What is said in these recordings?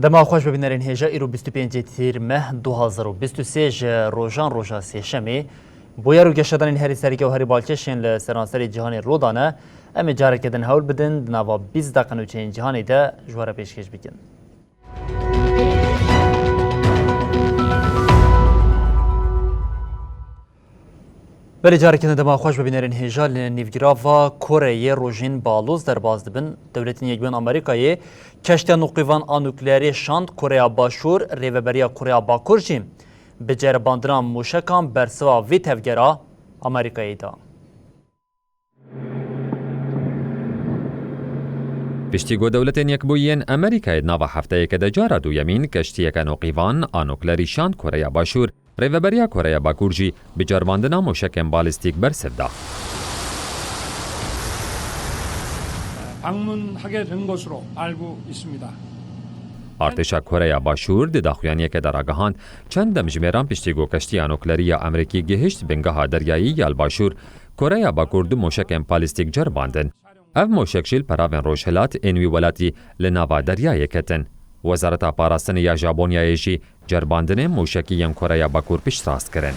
دما خوش ببینرین هجا ایرو 25 تیر مه 2023 روزان روزا سهشنبه بویا رو گشتن هری سری که هری بالکشین لسرانسری جهان رودانه ام جاره کدن هول بدن نوا 20 دقیقه نوچین جهانی ده جواره پیشکش بکن. ولی جاره که دما خوش ببینرین هجا نیوگراوا کره روزین بالوز در باز دبن دولتین یکبن آمریکایی کشتی نقیوان آنوکلیری شاند کره باشور ریوبریا کره باکور جیم به جرباندنا موشکان برسوا وی تفگرا آمریکایی دا. پشتیگو دولتین یک بوین امریکای نوا هفته که دجارا دو یمین کشتی که نقیوان آنوکلیری شاند کره باشور ریوبریا کره باکور جی به جرباندنا موشکان بالستیک برسدا. 방문하게 된 것으로 알고 있습니다. ارتش کره باشور د داخویانی که در آگاهاند چند مجمران پشتیگو کشتی آنوکلری امریکی گهشت بنگاه دریایی یال باشور کره باکور دو موشک بالستیک جرباندن. اف موشک شیل پراون روشهلات انوی ولاتی لناوا دریایی کتن. وزارت پاراستن یا ژاپنیایی جی جرباندن موشکی ین کره باکور پیش راست کرن.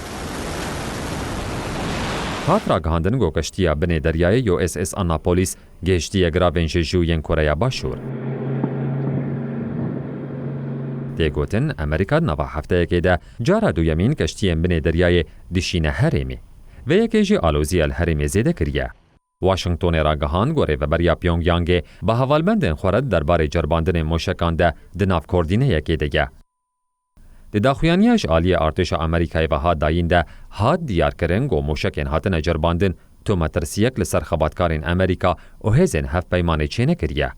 هات راگهاندن گو کشتی بن دریایی یو اس اس آناپولیس گهشتی گراون جیجو ین کره باشور. دیگوتن امریکا نوا هفته که ده جارا دو یمین کشتی بن دریای دشینه هرمی و یکی جی آلوزی الهرمی زیده کریه. واشنگتن راگهان گوره و بریا پیونگیانگ با حوالبندن خورد درباره جرباندن موشکان ده دناف کوردینه یکی دیگه. د داخویانیش آلی ارتش امریکای و ها داین ده هاد دیار کرن گو موشکین هاتن جرباندن تو مترسیک لسر خباتکارین امریکا و هزین هفت پیمانه چینه کریه.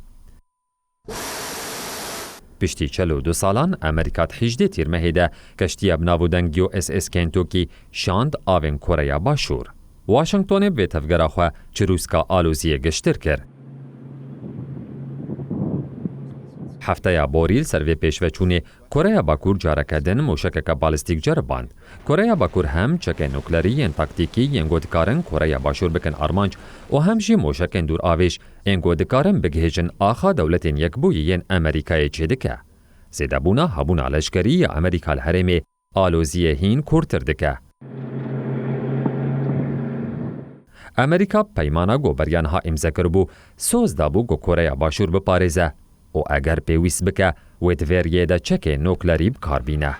پشتی 42 سالان امریکا 18 تیر مهیده کشتی ابناودنگ یو اس اس کنتوکی شاند آوین کره باشور. واشنگتن به تفگره خواه چروسکا آلوزی گشتر کرد. هفته بوریل سروی پیشوچونه کره باکور جاره کردن موشک بالستیک جرباند. کره باکور هم چک نوکلری ین تاکتیکی ین گودکارن کره باشور بکن آرمانج و همشی موشک دور آویش ین گودکارن بگهجن آخا دولتین یک بوی ین امریکای چیدکه. زیده بونا هبونا لشکری یا امریکا الحرمی آلوزی هین کورتر دکه. امریکا پیمانا گو بریانها امزه کربو سوز دابو گو کره باشور بپارزه و اگر پیویس بکه و دوریه دا چک نوکلری بکار بینه.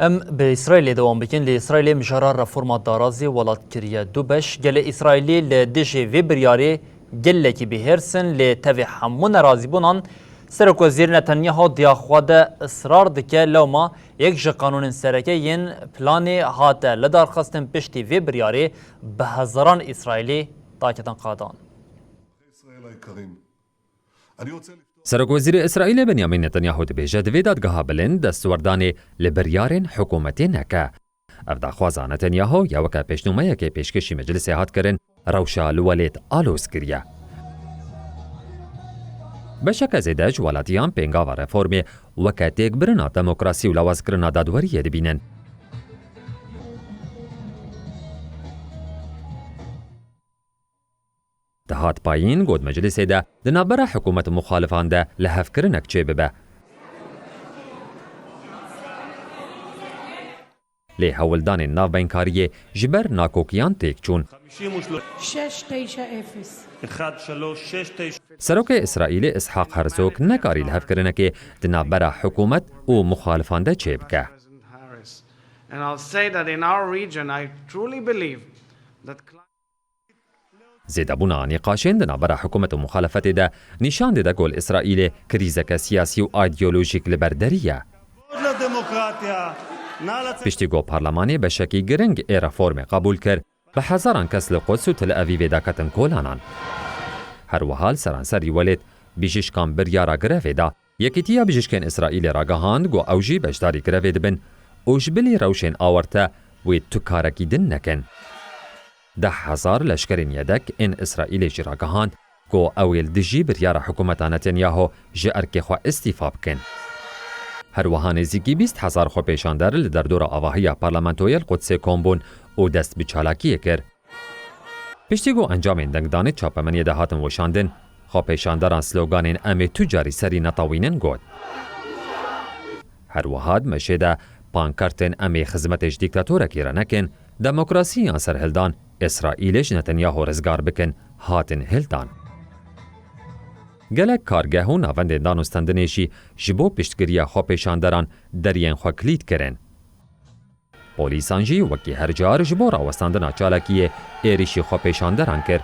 ام به اسرائیل دوام بکن لاسرائیل مجرا رفورما دارازی ولات کریه دو بش گل اسرائیلی لدجی وی بریاری گل کی بهرسن لتوی همون رازی بونان سرک وزیر نتانیاهو دیاخواد اصرار دکه لوما یک ج قانون سرکه ین پلانی هات لدار خستن پشتی وی بریاری به هزاران اسرائیلی تاکتن قادان. سرک وزیر اسرائیل بنیامین نتانیاهو دبیجه دوی دادگاه بلند دستوردان لبریارن حکومتی نکه. افدا خوازا نتانیاهو یا وکا پیشنومه که پیشکشی مجلس هات کرن روشا لولیت آلوز کریه. بشک زیده جوالاتیان پنگا و رفورمی وکا تیک برنا دموکراسی و لواز کرنا دادوریه دبینن. دهات پایین گود مجلس ده دنابرا حکومت مخالفان ده لحف کرنک چه ببه. لی هولدان ناو بینکاریه جبر ناکوکیان تیک چون. 6-9-0 سروک اسرائیل اسحاق هرزوگ نکاری لحف کرنک دنابرا حکومت و مخالفان ده چه بکه. زیده بونا نقاشین دنابرا حکومت و مخالفت ده نشان ده گل اسرائیل کریزک سیاسی و ایدئولوژیک لبردریه. پشتی گو پارلمانی به شکی گرنگ ای رفورم قبول کرد به هزاران کس لقدس و تل اویو داکتن کولانان. هر وحال سرانسری ولید بیششکان بریارا گروه ده یکیتیا بیششکن اسرائیل را گهاند گو اوجی بشداری گروه دبن اوجبلی روشن آورته و تکارکی دن نکن. 10,000 لشکرین یدک این اسرائیل جرا گهاند گو اویل دجی بریارا حکومت نتانیاهو جرک خوا استیفا بکن. هر وهانه زیگی 20,000 خو پیشاندر لدر دور آواهی پارلمانتوی القدس کمبون او دست به چالاکیه کرد. پشتیگو انجامین دنگدانی چاپمنی ده هاتن وشاندن خو پیشانداران سلوگانین امی تجاری سری نطاوینن گود. هر وهاد مشهده پانکارتن امی خدمتش دیکتاتوره کیرانکن دموکراسی آنسر هلدان اسرائیلش نتنیاهو رزگار بکن هاتن هلدان. گلک کارگه و ناوند دانستندنیشی جبو پشتگیری خو پیشانداران درین خو کلید کرن. پولیسان جی وکی هر جار جبو راوستاندنا چالاکیه ایریشی خو پیشانداران کر.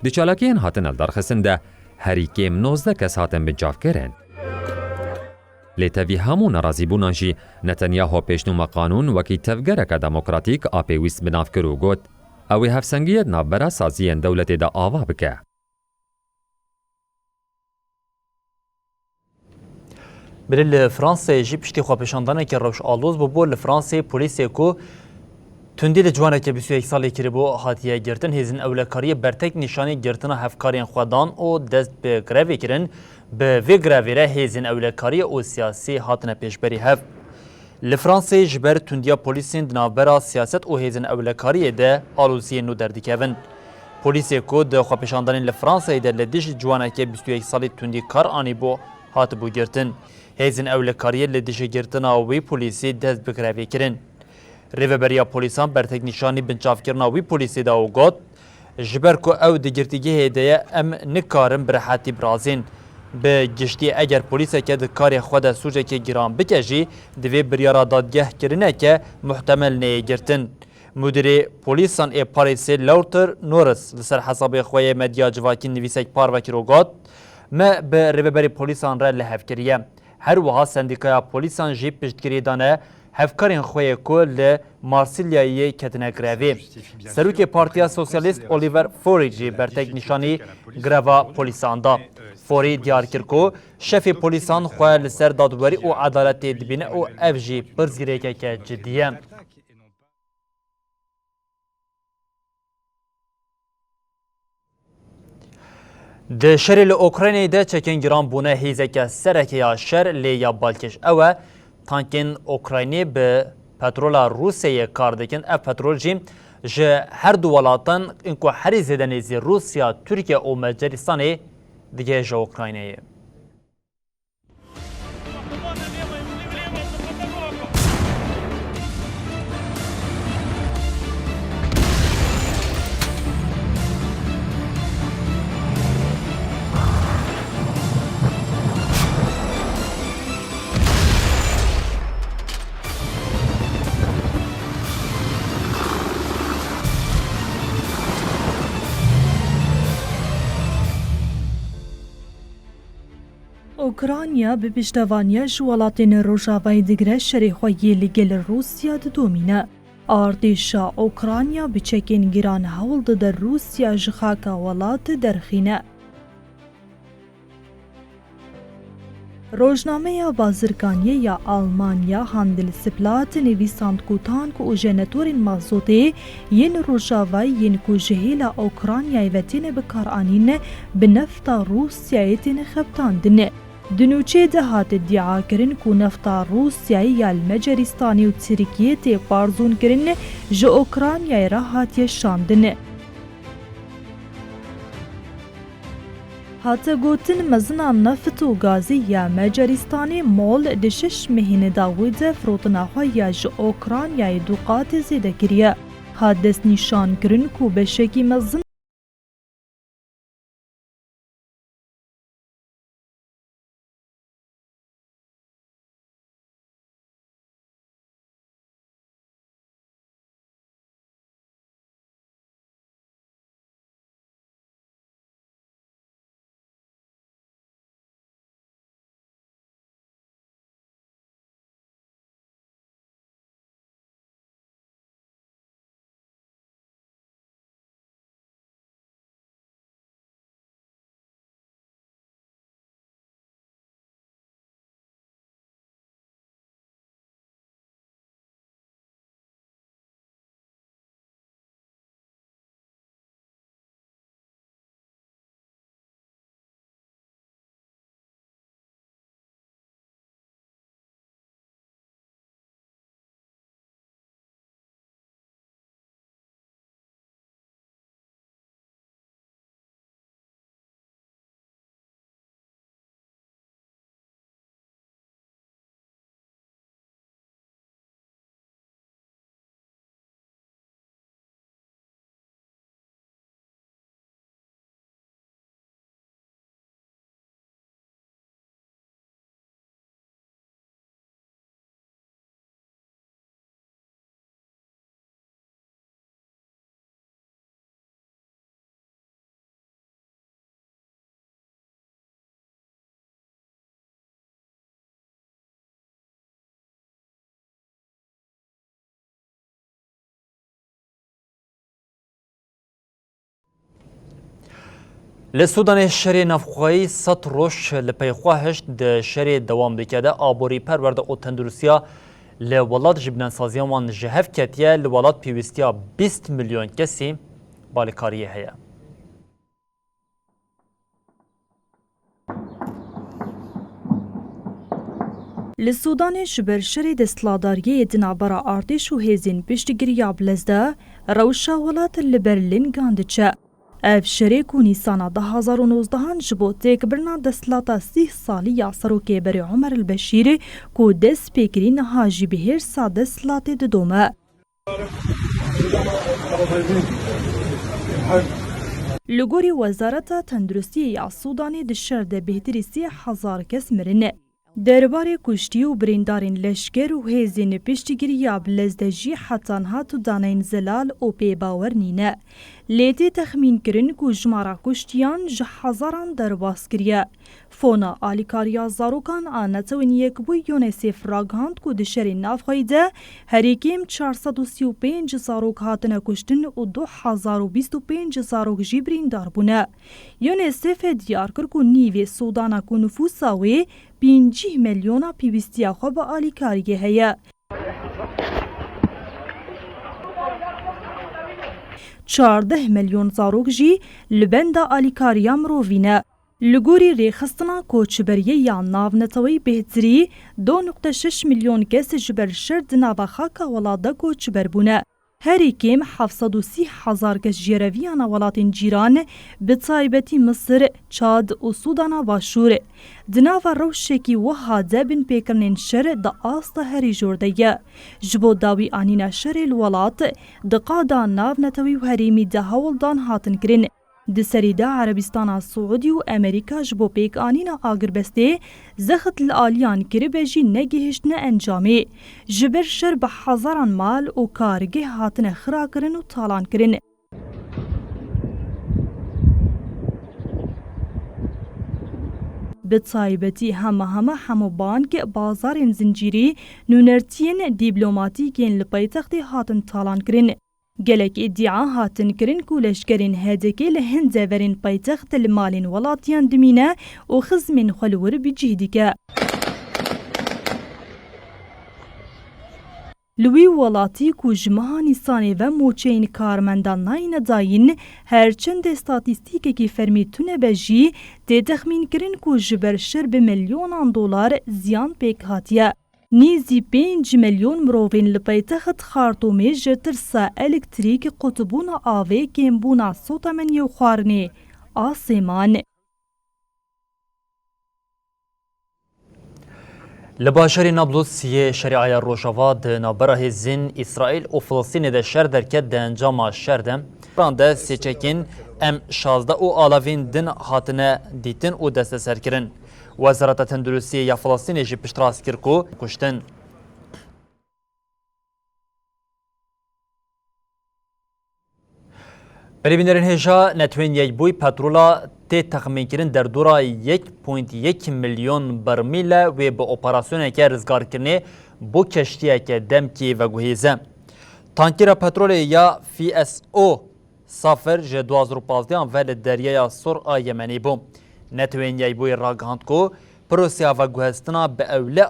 دی چالاکیین هاتن الدرخستن ده هری کم 19 کس هاتن بنجاف کرن. لیتوی همو نرازی بونان جی نتنیاهو پیشنوم قانون وکی تفگرک دموکراتیک آپی ویست بناف کرو گوت اوی هفسنگیت نابرا سازیین دولت دا آوا بکه. بل فرانسا جی پشتی خو پیشاندانه که روش آلوز بو لفرانسا پلیسی کو تندی لجوانه که 21 سالی کربو هاتیه گرتن هزین اولکاری برتک نشانی گرتن هفکارین خودان او دست به گروی کرن به وی گروی ره هزین اولکاری او سیاسی هاتنه پیشبری هف. لفرانسا جبر تندیا پلیسین دنابرا سیاست او هزین اولکاری ده آلوزی نو دردی کهون. پلیسی کو ده خو پیشاندانین لفرانسا ده لدیش جوانه که 21 سالی تندی کار آنی بو هات بو گرتن. هزین اولکاری لدیش گرتن آوی پلیسی دست به گروی کرن. ریوبریا پولیسان برتک نشانی بنچاف کرنا وی پولیسی دا و گوت جبر کو او دگرتگی هدیه ام نکارم برحاتی برازین به گشتی اگر پولیسه که دکاری خود سوژه که گران بکجی دوی بریارا دادگه کرنه که محتمل نیگرتن. مدیر پولیسان ای پاریسی لورتر نورس لسر حساب خواه مدیا جواکی نویسک پاروکی رو گوت ما به ریوبری پولیسان را لحف کریه. هر وها سندیکایا پولیسان جی پشتگیری دانه هفکارین خوی کل مارسیلیایی کتنه گروی. سروک پارتیا سوسیالیست اولیور فوری جی برتک نشانی گروا پولیسان دا. فوری دیار کرکو شف پولیسان خواه لسر دادوری و عدالت دبینه و اف جی پرزگیره که جدیه. ده شر لأوکراینی ده چکن گران بونه هیزه که سرکی یا شر لی یا بالکش اوه تانکین اوکراینی به پترول روسیه کار دکن اف پترول جی جه هر دو ولاتن انکو هری زدنیزی روسیا ترکیه و مجارستانی دیگه جه اوکراینیه. اوکراینیا به پشتوانیا جوالاتین روژاوای دیگره شریخوایی لگل روسیا دومینه. آردیشا اوکراینیا بچکین گیران هول در روسیا جخاکا ولات درخینه. روزنامه یا بازرگانی یا آلمانیا هندل سپلات نویساند کوتان که او جنتورین مازوتی ین روژاوای ین که جهیل اوکراینیای وطین بکارانین به نفتا روسیای تین خبتاندنه. دنوچه دهات ادعا کرن که نفتا روسیای یا المجرستانی و ترکیه تی پارزون کرن جه اوکراینیای را هاتی شاندنه. هاته گوتن مزنا نفت و گازی یا مجارستانی مول دشش مهینه داوید فروتناها یا جه اوکراینیای دوقات زیده کریه. هات دست نشان کرن که بشکی مزن لسودان شری نفخوایی ست روش لپیخواهش ده شری دوام دکده آبوری پرورده او تندرسیا لولاد جبنان سازیان وان جهف کتیه لولاد پیوستیا 20 میلیون کسی بالکاریه هیا. لسودان شبر شری دستلاداریه دنابرا آرتش و هزین پشتگیریا بلزده روشا ولات لبرلین گاندچه. اف شریک و نیسانا 2019 جبو تیک برنا دستلاتا 30 سالی یا سروکی بری عمر البشیر کو دست پیکری نهاجی بهیر سا دستلات ددومه. لگوری وزارت تندرستی یا سودانی دشرده بهتری 30,000 کس مرنه. درباره کشتی و بریندارین لشکر و هزین پشتگیری یا بلزدجی حتان هاتو دانین زلال و پی باور نینه. لیتی تخمین کرن که جمارا کشتیان جهازاران درباس کریه. فونا آلیکاریا زاروکان آنتوین یک بوی یونیسیف راگهاند که دشری نافخایده هریکیم 435 زاروک هاتن کشتن و 2025 زاروک جی بریندار بونه. یونیسیف دیار کر که نیوی سودانا که نفوساوی 5 میلیون پیوستیا خواب آلیکاریه هیا. 14 میلیون زاروک جی لبند آلیکاریا مرووینه. لگوری ریخستنا کوچبریه یا ناونتوی بهتری 2.6 میلیون کس جبر شرد ناو خاکا ولاده کوچبر بونه. هری کم 730,000 کس جیرویان ولاتین جیران به تایبتی مصر، چاد و سودان باشور. دناو روشکی و هاده بین پیکرنین شر دا آستا هری جورده. جبو داوی آنین شر الولات دقادا ناو نتوی و هریمی ده هولدان هاتن کرن. دسریده عربستان سعودی و امریکا جبو پیک آنینا آگربسته زخت الآلیان کربجی نگهشتن انجامی. جبر شر به هزاران مال و کارگه هاتن خرا کرن و تالان کرن. به تایبتی همه بانک بازار زنجیری نونرتین دیپلوماتیکین لپایتختی هاتن تالان کرن. گلک ادعا هاتن کرن که لشکرین هدکی لهنده ورین پایتخت المالین ولاتیان دمینه و خزمین خلور بجهدی که. لوی ولاتی که جمعه نیسانی و موچین کارمندان ناین داین هرچند استاتیستیک که فرمیتونه بجی ده تخمین کرن که جبر شر به میلیون دلار زیان پیک هاتیه. نیزی 5 میلیون مروین لپایتخت خارطومی جترسا الکتریک قطبون آوه کمبونا سوتا من یو خوارنی آسیمان. لباشر نابلس یه شریعه روشاواد نابره زین اسرائیل و فلسطین ده شر درکت ده انجام شر ده رانده سیچکین ام 16 و آلاوین دن هاتنه دیتن و دست سر کرن. وزارت تندرستی یا فلسطین جی پشتراس کرکو کشتن. بریبینرین هجا نتوین یک بوی پترولا تی تخمین کرن در دورا 1.1 میلیون برمیل و با اپراسیون که رزگار کرنه بو کشتیه که دمکی و گوهیزه. تانکیر پترول یا FSO سافر جه 2015 ول دریای سرعه یمنی بو. نتوین یک بوی راگهاند کو پروسیا و گوهستنا به اوله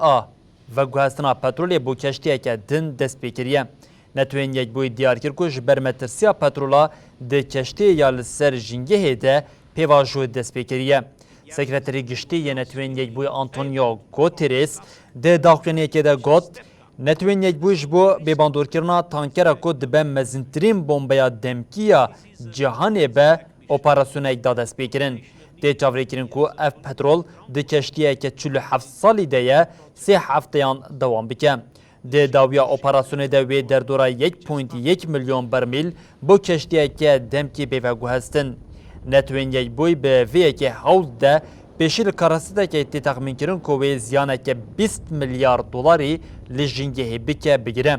و گوهستنا پترولی بو کشتیه که دن دست بکریه. نتوین یک بوی دیار کرکو جبر مترسیا پترولا ده کشتی یا لسر جنگه هده پیواجو دست بکریه. سکرتری گشتی یه نتوین یک بوی آنتونیو گوتریس ده داخلینی که ده گوت نتوین یک بویش بو بیباندور کرنا تانکره کو دبه مزنترین بومبیا دمکیا جهانی به اپراسیون اکدا دست بکرن. ده چاوری کرن کو اف پترول ده کشتیه که 47 سالی ده 3 هفتهان دوام بکن. ده داویا اپراسیون دوی در دوره 1.1 میلیون برمیل بو کشتیه که دمکی بیوگو هستن. نتوین یک بوی به ویه که حول ده پیشیل کارسی ده که تخمین کرن کوی زیانه که 20 میلیارد دلاری لجنگه بکه بگیره.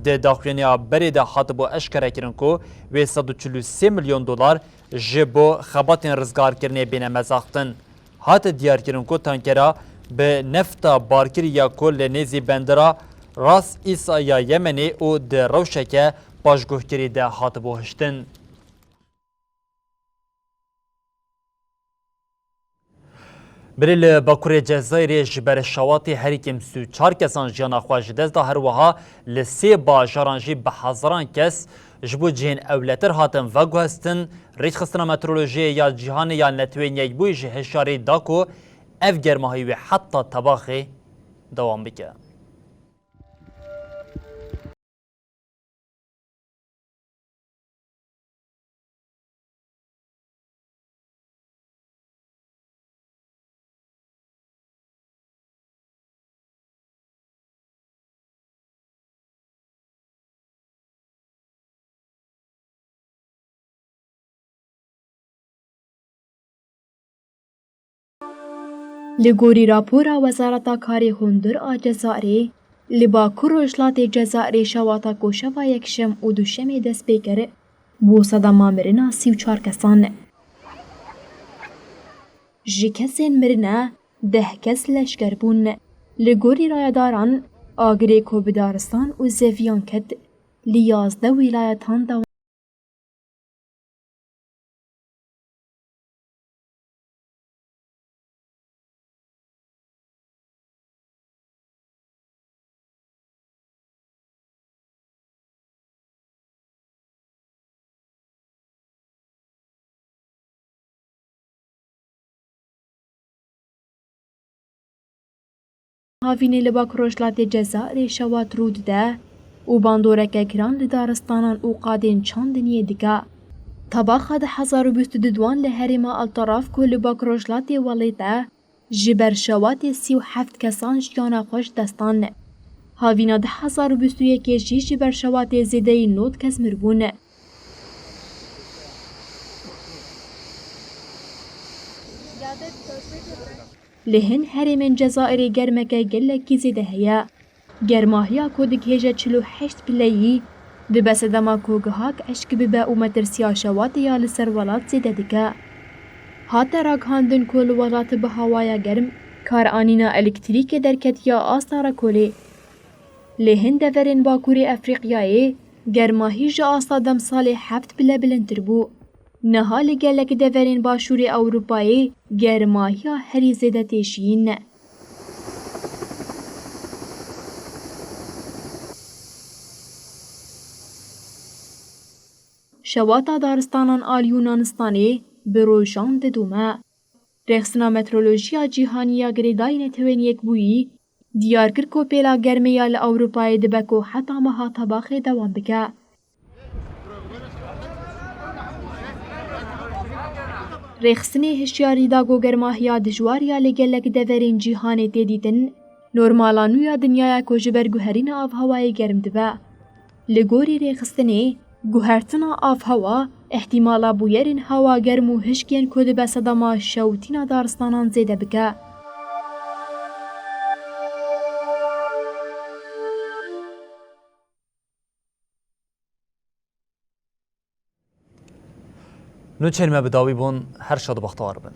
ده داخلینی بری ده حاطبو اشکره کرن کو و 143 میلیون دلار جبو خباتین رزگار کرنه بینه مزاختن. حات دیار کرن کو تانکرا به نفتا بارکر یا کل نیزی بندرا راس ایسا یا یمنی او ده روشکه پاشگوه کری ده حاطبو هشتن. بریل باکوری جزایر جبر شواتی هریکم سو 4 کسان جیانا خواج دست دا هر وها لسی باجارانجی به هزاران کس جبو جین اولتر هاتن و گوهستن ریچ خستنا مترولوژی یا جهان یا نتوین یک بوی هشاری داکو اف گرماهی و حتی طباخی دوام بکه. لگوری راپورا وزارتا کاری هندر آ جزائری لباکو روشلات جزائری شواتا کوشوا یکشم و دوشم دست بکره بو صدما مرنا 34 کسان جی کسین مرنا 10 کس لشکر بون لگوری رایداران آگری کوبدارستان و زویان کد لیازده ولایتان دا هاوینی لباک روشلات جزائری شوات رود ده و باندورک گران لدارستانان و قادین چاندنیه دیگه طباخه ده 1202 لهرما الطراف کو لباک روشلات ولیده جبر شوات 37 کسان جیانا خوش دستان هاوینا ده 1201 جی جبر شوات زیده نوت کس مربون لهن هرمن جزائری گرمکه گلکی زیده هیا گرماهیا کودک هجه 48 پلیی ده بس دما کوگهاک اشک ببا او مترسیا شوات یا لسر ولات زیده دیگه هاته راگ هاندن کول ولات به هوایا گرم کار آنینا الکتریک درکت یا آستارا کولی لهن دورن باکوری افریقیایی گرماهی جا آستا دم سال 7 بله بلندر بو نهال گلک دورین باشوری اروپایی گرماهی هری زیده تیشین. شواتا دارستانان آل یونانستانی بروژان ددومه. رخصنا مترولوژیا جیهانیا گریداین توین یک بویی دیار کر کو پیلا گرمیا لأوروپای دبکو حتی مها طباخ دوام بکه. رخصنی هشیاری داگو گرماهیا دجواریا لگلک دورین جیهانی تیدیتن نورمالانویا دنیای کو جبر گوهرین آف هوای گرم دبه. لگوری رخصنی گوهرتنا آف هوا احتمالا بویرین هوا گرم و هشکین کود به صدما شوتینا دارستانان زیده بکه. نو چنمه بداوی بون هر شاد بختار بن.